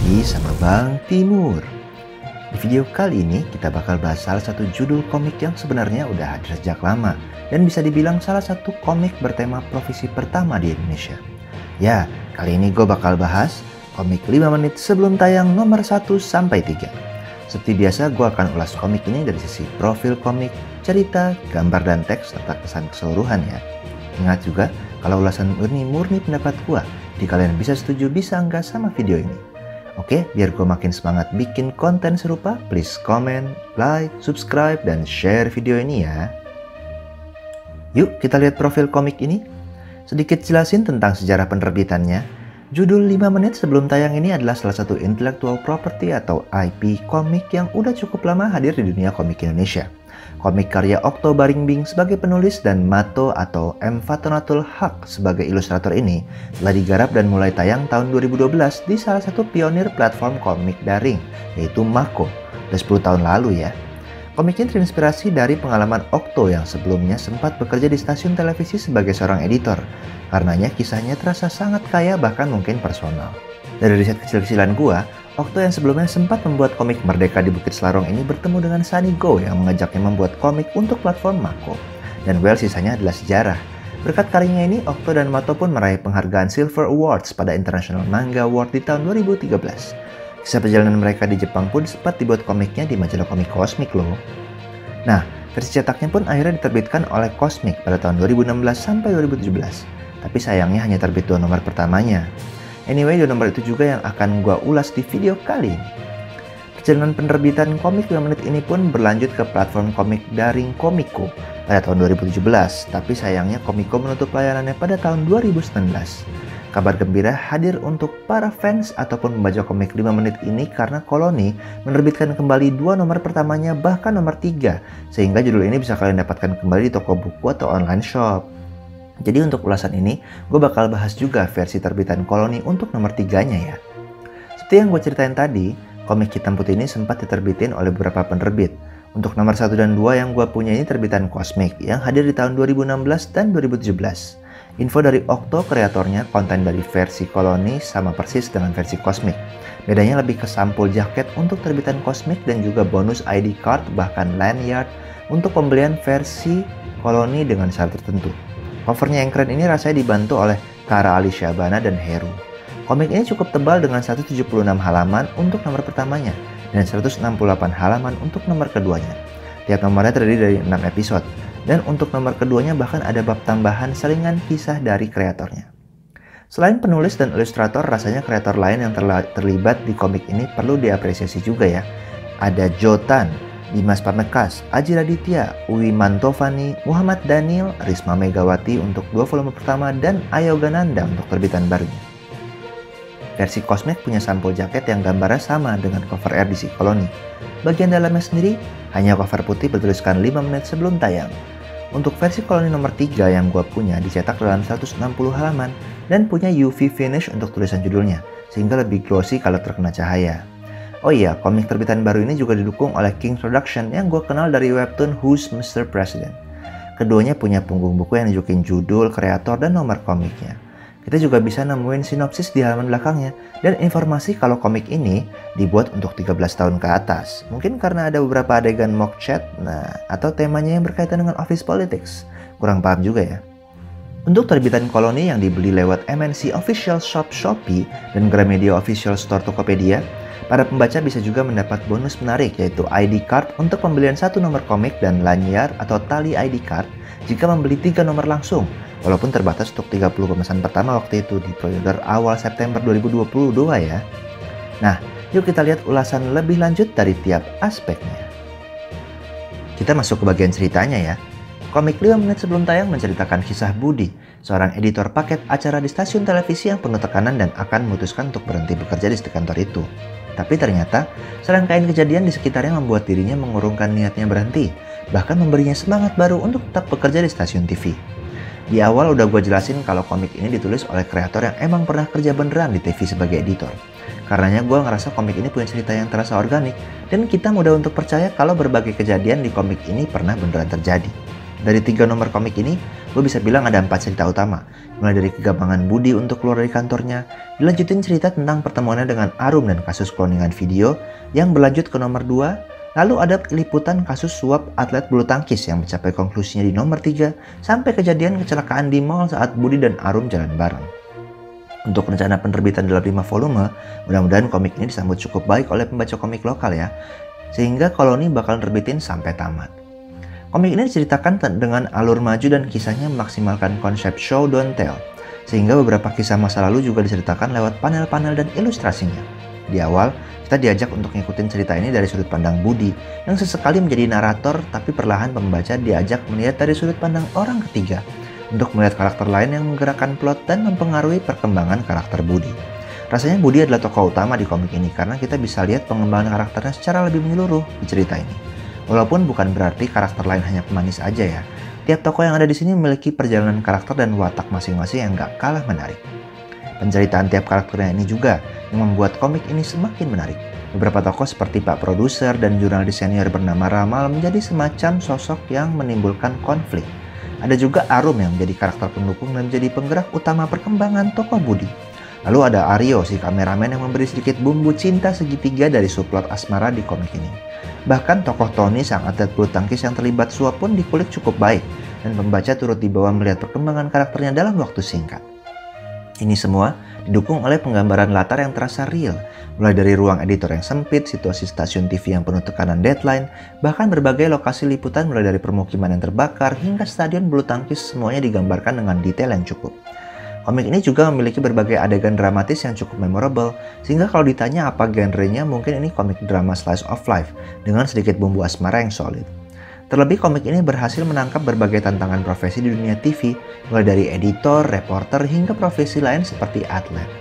lagi sama Bang Timur. Di video kali ini kita bakal bahas salah satu judul komik yang sebenarnya udah hadir sejak lama dan bisa dibilang salah satu komik bertema profesi pertama di Indonesia. Ya, kali ini gue bakal bahas komik 5 menit sebelum tayang nomor 1 sampai 3. Seperti biasa gue akan ulas komik ini dari sisi profil komik, cerita, gambar dan teks serta kesan keseluruhan ya. Ingat juga kalau ulasan ini murni pendapat gue, jadi kalian bisa setuju bisa enggak sama video ini. Oke, biar gue makin semangat bikin konten serupa, please comment, like, subscribe, dan share video ini ya. Yuk kita lihat profil komik ini. Sedikit jelasin tentang sejarah penerbitannya. Judul 5 menit sebelum tayang ini adalah salah satu intellectual property atau IP komik yang udah cukup lama hadir di dunia komik Indonesia. Komik karya Okto Baringbing sebagai penulis dan Mato atau M. Fatonatul Haq sebagai ilustrator ini telah digarap dan mulai tayang tahun 2012 di salah satu pionir platform komik daring, yaitu Mako, udah 10 tahun lalu ya. Komik ini terinspirasi dari pengalaman Okto yang sebelumnya sempat bekerja di stasiun televisi sebagai seorang editor. Karenanya kisahnya terasa sangat kaya bahkan mungkin personal. Dari riset kecil-kecilan gua, Okto yang sebelumnya sempat membuat komik Merdeka di Bukit Selarong ini bertemu dengan Sunny Go yang mengajaknya membuat komik untuk platform Mako. Dan well, sisanya adalah sejarah. Berkat karyanya ini, Okto dan Mato pun meraih penghargaan Silver Awards pada International Manga Award di tahun 2013. Kisah perjalanan mereka di Jepang pun sempat dibuat komiknya di majalah komik Cosmic loh. Nah, versi cetaknya pun akhirnya diterbitkan oleh Cosmic pada tahun 2016 sampai 2017. Tapi sayangnya hanya terbit 2 nomor pertamanya. Anyway, 2 nomor itu juga yang akan gua ulas di video kali ini. Perjalanan penerbitan komik 5 menit ini pun berlanjut ke platform komik daring Komiko pada tahun 2017, tapi sayangnya Komiko menutup layanannya pada tahun 2019. Kabar gembira hadir untuk para fans ataupun pembaca komik 5 menit ini karena Koloni menerbitkan kembali 2 nomor pertamanya bahkan nomor 3, sehingga judul ini bisa kalian dapatkan kembali di toko buku atau online shop. Jadi untuk ulasan ini, gue bakal bahas juga versi terbitan Koloni untuk nomor 3-nya ya. Seperti yang gue ceritain tadi, komik hitam putih ini sempat diterbitin oleh beberapa penerbit. Untuk nomor 1 dan 2 yang gue punya ini terbitan Cosmic yang hadir di tahun 2016 dan 2017. Info dari Okto, kreatornya, konten dari versi Koloni sama persis dengan versi Cosmic. Bedanya lebih ke sampul jaket untuk terbitan Cosmic dan juga bonus ID card bahkan lanyard untuk pembelian versi Koloni dengan syarat tertentu. Covernya yang keren ini rasanya dibantu oleh Kara Ali Syabana dan Heru. Komik ini cukup tebal dengan 176 halaman untuk nomor pertamanya dan 168 halaman untuk nomor keduanya. Tiap nomornya terdiri dari 6 episode dan untuk nomor keduanya bahkan ada bab tambahan selingan kisah dari kreatornya. Selain penulis dan ilustrator, rasanya kreator lain yang terlibat di komik ini perlu diapresiasi juga ya. Ada Jotan, Dimas Pamekas, Aji Raditya, Uwi Mantovani, Muhammad Daniel, Risma Megawati untuk 2 volume pertama dan Ayoga Nanda untuk terbitan barunya. Versi Cosmic punya sampul jaket yang gambarnya sama dengan cover edisi Koloni. Bagian dalamnya sendiri hanya cover putih bertuliskan 5 menit sebelum tayang. Untuk versi Koloni nomor 3 yang gue punya dicetak dalam 160 halaman dan punya UV finish untuk tulisan judulnya, sehingga lebih glossy kalau terkena cahaya. Oh iya, komik terbitan baru ini juga didukung oleh King Production yang gue kenal dari webtoon Who's Mr. President. Keduanya punya punggung buku yang nunjukin judul, kreator, dan nomor komiknya. Kita juga bisa nemuin sinopsis di halaman belakangnya dan informasi kalau komik ini dibuat untuk 13 tahun ke atas. Mungkin karena ada beberapa adegan mock chat, atau temanya yang berkaitan dengan office politics. Kurang paham juga ya. Untuk terbitan Koloni yang dibeli lewat MNC Official Shop Shopee dan Gramedia Official Store Tokopedia, para pembaca bisa juga mendapat bonus menarik yaitu ID card untuk pembelian 1 nomor komik dan lanyard atau tali ID card jika membeli 3 nomor langsung, walaupun terbatas untuk 30 pemesan pertama waktu itu di periode awal September 2022 ya. Nah, yuk kita lihat ulasan lebih lanjut dari tiap aspeknya. Kita masuk ke bagian ceritanya ya. Komik 5 menit sebelum tayang menceritakan kisah Budi, seorang editor paket acara di stasiun televisi yang penuh tekanan dan akan memutuskan untuk berhenti bekerja di kantor itu. Tapi ternyata, serangkaian kejadian di sekitarnya membuat dirinya mengurungkan niatnya berhenti, bahkan memberinya semangat baru untuk tetap bekerja di stasiun TV. Di awal udah gue jelasin kalau komik ini ditulis oleh kreator yang emang pernah kerja beneran di TV sebagai editor. Karenanya gue ngerasa komik ini punya cerita yang terasa organik, dan kita mudah untuk percaya kalau berbagai kejadian di komik ini pernah beneran terjadi. Dari 3 nomor komik ini, gue bisa bilang ada 4 cerita utama. Mulai dari kegampangan Budi untuk keluar dari kantornya, dilanjutin cerita tentang pertemuannya dengan Arum dan kasus cloningan video yang berlanjut ke nomor 2, lalu ada liputan kasus suap atlet bulu tangkis yang mencapai konklusinya di nomor 3, sampai kejadian kecelakaan di mall saat Budi dan Arum jalan bareng. Untuk rencana penerbitan dalam 5 volume, mudah-mudahan komik ini disambut cukup baik oleh pembaca komik lokal ya, sehingga Koloni bakal nerbitin sampai tamat. Komik ini diceritakan dengan alur maju dan kisahnya memaksimalkan konsep show don't tell, sehingga beberapa kisah masa lalu juga diceritakan lewat panel-panel dan ilustrasinya. Di awal, kita diajak untuk ngikutin cerita ini dari sudut pandang Budi, yang sesekali menjadi narator, tapi perlahan pembaca diajak melihat dari sudut pandang orang ketiga, untuk melihat karakter lain yang menggerakkan plot dan mempengaruhi perkembangan karakter Budi. Rasanya Budi adalah tokoh utama di komik ini karena kita bisa lihat pengembangan karakternya secara lebih menyeluruh di cerita ini. Walaupun bukan berarti karakter lain hanya pemanis aja ya. Tiap tokoh yang ada di sini memiliki perjalanan karakter dan watak masing-masing yang gak kalah menarik. Penceritaan tiap karakternya ini juga yang membuat komik ini semakin menarik. Beberapa tokoh seperti Pak Produser dan jurnalis senior bernama Ramal menjadi semacam sosok yang menimbulkan konflik. Ada juga Arum yang menjadi karakter pendukung dan menjadi penggerak utama perkembangan tokoh Budi. Lalu ada Aryo, si kameramen yang memberi sedikit bumbu cinta segitiga dari subplot asmara di komik ini. Bahkan tokoh Tony, sang atlet bulu tangkis yang terlibat suap pun dikulik cukup baik, dan pembaca turut dibawa melihat perkembangan karakternya dalam waktu singkat. Ini semua didukung oleh penggambaran latar yang terasa real, mulai dari ruang editor yang sempit, situasi stasiun TV yang penuh tekanan deadline, bahkan berbagai lokasi liputan mulai dari permukiman yang terbakar hingga stadion bulu tangkis semuanya digambarkan dengan detail yang cukup. Komik ini juga memiliki berbagai adegan dramatis yang cukup memorable, sehingga kalau ditanya apa genrenya, mungkin ini komik drama slice of life dengan sedikit bumbu asmara yang solid. Terlebih komik ini berhasil menangkap berbagai tantangan profesi di dunia TV, mulai dari editor, reporter, hingga profesi lain seperti atlet.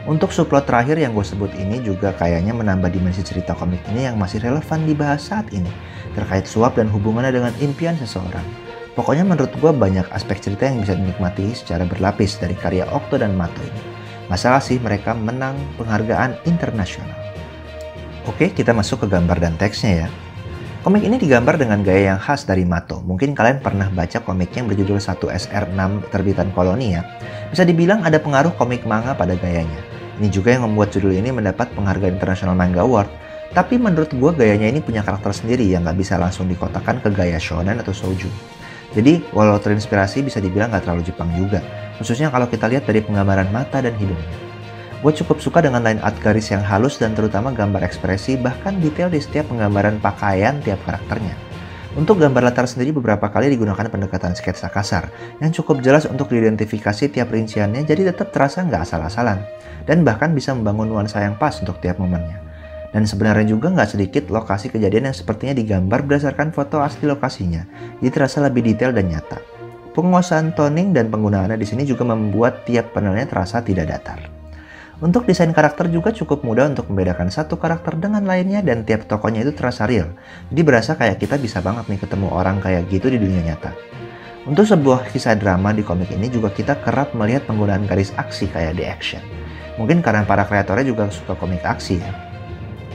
Untuk subplot terakhir yang gue sebut ini juga kayaknya menambah dimensi cerita komik ini yang masih relevan dibahas saat ini, terkait suap dan hubungannya dengan impian seseorang. Pokoknya menurut gue banyak aspek cerita yang bisa dinikmati secara berlapis dari karya Okto dan Mato ini. Masalah sih mereka menang penghargaan internasional. Oke, kita masuk ke gambar dan teksnya ya. Komik ini digambar dengan gaya yang khas dari Mato. Mungkin kalian pernah baca komiknya yang berjudul 1SR6 terbitan Koloni ya. Bisa dibilang ada pengaruh komik manga pada gayanya. Ini juga yang membuat judul ini mendapat penghargaan International Manga Award. Tapi menurut gue gayanya ini punya karakter sendiri yang gak bisa langsung dikotakan ke gaya shonen atau shoujo. Jadi, walau terinspirasi bisa dibilang gak terlalu Jepang juga, khususnya kalau kita lihat dari penggambaran mata dan hidungnya. Gue cukup suka dengan line art garis yang halus dan terutama gambar ekspresi, bahkan detail di setiap penggambaran pakaian tiap karakternya. Untuk gambar latar sendiri beberapa kali digunakan pendekatan sketsa kasar, yang cukup jelas untuk diidentifikasi tiap rinciannya jadi tetap terasa nggak asal-asalan, dan bahkan bisa membangun nuansa yang pas untuk tiap momennya. Dan sebenarnya juga nggak sedikit lokasi kejadian yang sepertinya digambar berdasarkan foto asli lokasinya, jadi terasa lebih detail dan nyata. Penguasaan toning dan penggunaannya di sini juga membuat tiap panelnya terasa tidak datar. Untuk desain karakter juga cukup mudah untuk membedakan satu karakter dengan lainnya dan tiap tokohnya itu terasa real. Jadi berasa kayak kita bisa banget nih ketemu orang kayak gitu di dunia nyata. Untuk sebuah kisah drama di komik ini juga kita kerap melihat penggunaan garis aksi kayak The Action. Mungkin karena para kreatornya juga suka komik aksi ya.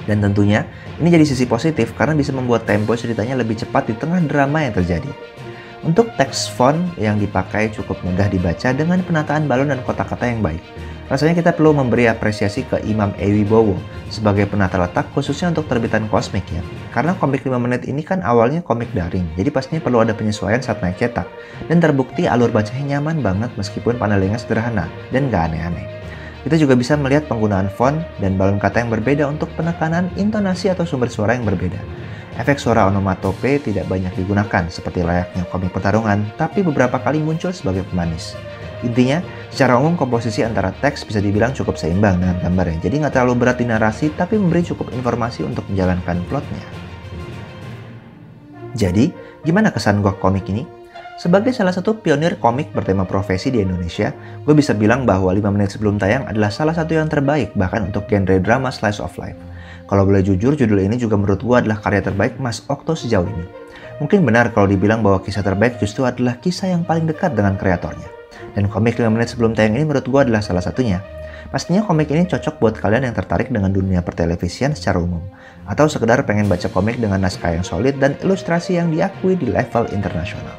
Dan tentunya ini jadi sisi positif karena bisa membuat tempo ceritanya lebih cepat di tengah drama yang terjadi. Untuk teks font yang dipakai cukup mudah dibaca dengan penataan balon dan kotak-kata yang baik. Rasanya kita perlu memberi apresiasi ke Imam Ewibowo sebagai penata letak khususnya untuk terbitan kosmik ya. Karena komik 5 menit ini kan awalnya komik daring, jadi pastinya perlu ada penyesuaian saat naik cetak. Dan terbukti alur bacanya nyaman banget meskipun panelingnya sederhana dan gak aneh-aneh. Kita juga bisa melihat penggunaan font dan balon kata yang berbeda untuk penekanan, intonasi atau sumber suara yang berbeda. Efek suara onomatope tidak banyak digunakan seperti layaknya komik pertarungan, tapi beberapa kali muncul sebagai pemanis. Intinya, secara umum komposisi antara teks bisa dibilang cukup seimbang dengan gambarnya, jadi nggak terlalu berat di narasi tapi memberi cukup informasi untuk menjalankan plotnya. Jadi, gimana kesan gue komik ini? Sebagai salah satu pionir komik bertema profesi di Indonesia, gue bisa bilang bahwa 5 menit sebelum tayang adalah salah satu yang terbaik bahkan untuk genre drama slice of life. Kalau boleh jujur, judul ini juga menurut gue adalah karya terbaik Mas Okto sejauh ini. Mungkin benar kalau dibilang bahwa kisah terbaik justru adalah kisah yang paling dekat dengan kreatornya. Dan komik 5 menit sebelum tayang ini menurut gue adalah salah satunya. Pastinya komik ini cocok buat kalian yang tertarik dengan dunia pertelevisian secara umum. Atau sekedar pengen baca komik dengan naskah yang solid dan ilustrasi yang diakui di level internasional.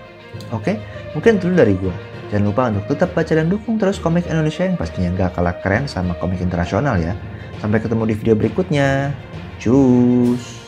Oke, mungkin itu dulu dari gua. Jangan lupa untuk tetap baca dan dukung terus komik Indonesia yang pastinya nggak kalah keren sama komik internasional ya. Sampai ketemu di video berikutnya. Cus!